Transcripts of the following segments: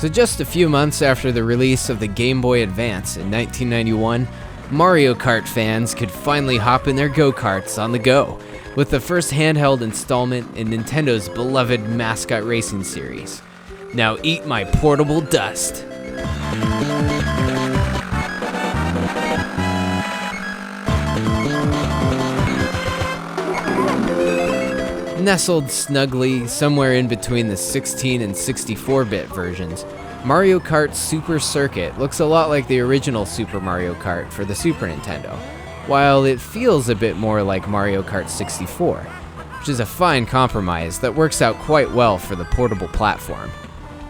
So just a few months after the release of the Game Boy Advance in 1991, Mario Kart fans could finally hop in their go-karts on the go, with the first handheld installment in Nintendo's beloved mascot racing series. Now eat my portable dust. Nestled snugly somewhere in between the 16 and 64-bit versions, Mario Kart Super Circuit looks a lot like the original Super Mario Kart for the Super Nintendo, while it feels a bit more like Mario Kart 64, which is a fine compromise that works out quite well for the portable platform.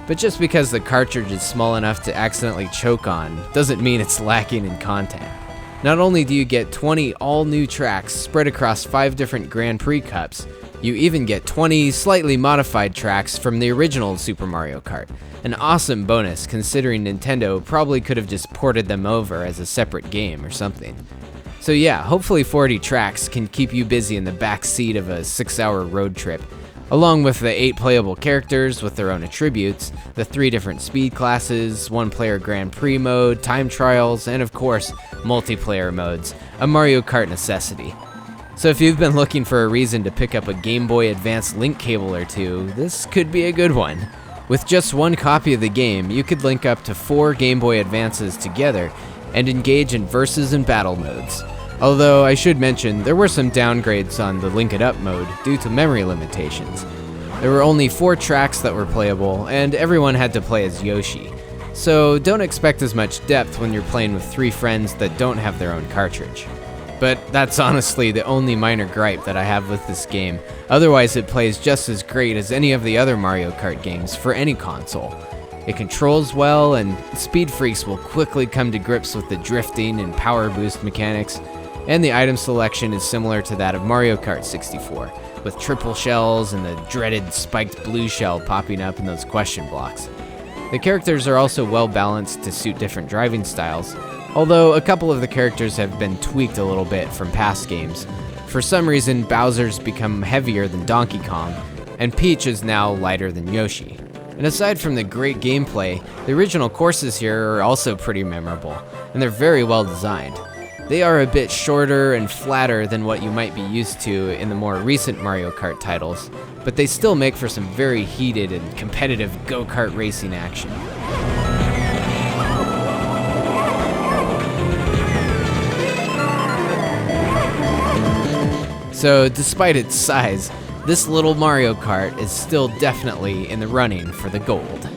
But just because the cartridge is small enough to accidentally choke on doesn't mean it's lacking in content. Not only do you get 20 all-new tracks spread across 5 different Grand Prix Cups, you even get 20 slightly modified tracks from the original Super Mario Kart, an awesome bonus considering Nintendo probably could have just ported them over as a separate game or something. So yeah, hopefully 40 tracks can keep you busy in the back seat of a 6-hour road trip, along with the 8 playable characters with their own attributes, the 3 different speed classes, 1-player Grand Prix mode, time trials, and of course, multiplayer modes, a Mario Kart necessity. So if you've been looking for a reason to pick up a Game Boy Advance link cable or two, this could be a good one. With just 1 copy of the game, you could link up to 4 Game Boy Advances together and engage in versus and battle modes. Although I should mention, there were some downgrades on the Link It Up mode due to memory limitations. There were only 4 tracks that were playable, and everyone had to play as Yoshi. So don't expect as much depth when you're playing with 3 friends that don't have their own cartridge. But that's honestly the only minor gripe that I have with this game. Otherwise, it plays just as great as any of the other Mario Kart games for any console. It controls well, and speed freaks will quickly come to grips with the drifting and power boost mechanics, and the item selection is similar to that of Mario Kart 64, with triple shells and the dreaded spiked blue shell popping up in those question blocks. The characters are also well balanced to suit different driving styles, although a couple of the characters have been tweaked a little bit from past games. For some reason, Bowser's become heavier than Donkey Kong, and Peach is now lighter than Yoshi. And aside from the great gameplay, the original courses here are also pretty memorable, and they're very well designed. They are a bit shorter and flatter than what you might be used to in the more recent Mario Kart titles, but they still make for some very heated and competitive go-kart racing action. So despite its size, this little Mario Kart is still definitely in the running for the gold.